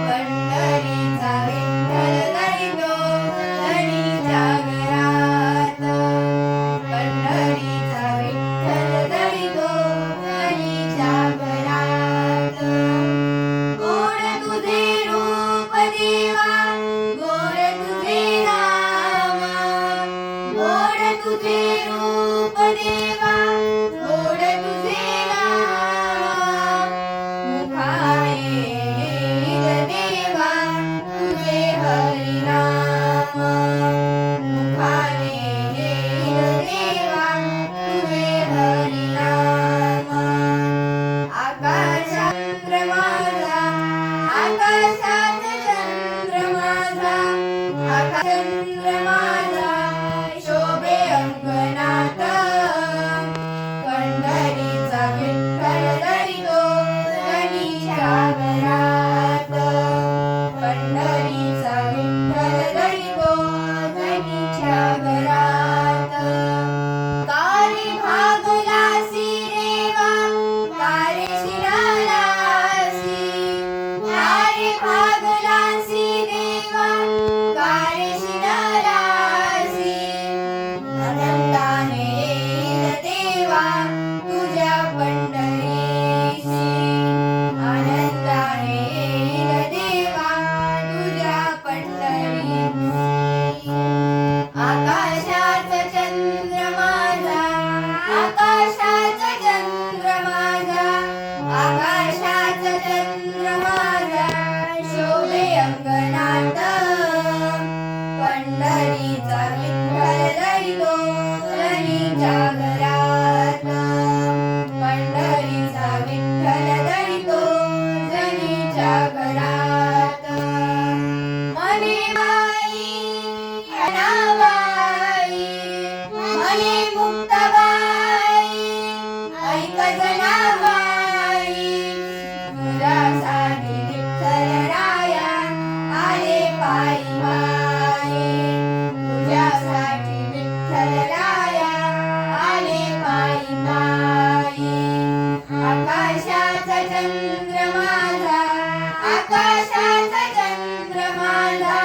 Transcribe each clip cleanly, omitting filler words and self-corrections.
पंढरीचा विठ्ठल दरितो धनीच्या घरात. पंढरीचा विठ्ठल दरितो धनीच्या घरात. गोड तुझे रूप देवा, गोड तुझे नाम, गोड तुझे रूप देवा, गोड तुझे नाम. मुखाने येईल देवा तुझे हरिनाम, मुखाने येईल देवा तुझे हरिनाम. आकाशात चंद्र माझा, आकाशात चंद्र माझा, आकाशात चंद्र माझा शोभे अंगणात. पंढरीचा विठ्ठल दरितो धनीच्या घरात. पंढरीचा विठ्ठल दरितो धनीच्या घरात. काली भागलासी देवा, काली शिरालासी, काली भागलासी देवा, काली शिरालासी. आनंदाने येईल देवा तुझ्या पंढरीसी, आनंदाने येईल देवा तुझ्या पंढरीसी. आकाशात चंद्र माझा, आकाशात चंद्र माझा, आकाशात चंद्र माझा शोभे अंगणात. पंढरीचा विठ्ठल दरितो धनीच्या घरात. पंढरीचा विठ्ठल दरितो धनीच्या घरात. मने बाई अनाबाई, मने मुक्ताबाई, ऐक जनाबाई. तुझ्यासाठी विठ्ठल राया आले पायी माई, तुझ्यासाठी विठ्ठल राया आले पायी माई. आकाशाचा चंद्र माझा, आकाशाचा चंद्र माझा,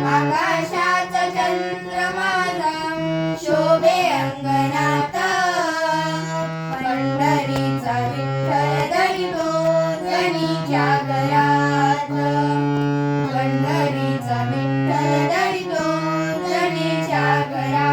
आकाशाचा चंद्र माझा शोभे अंगणात. पंढरीचा विठ्ठल दरितो धनीच्या घरात. पंढरीचा विठ्ठल दरितो धनीच्या घरात.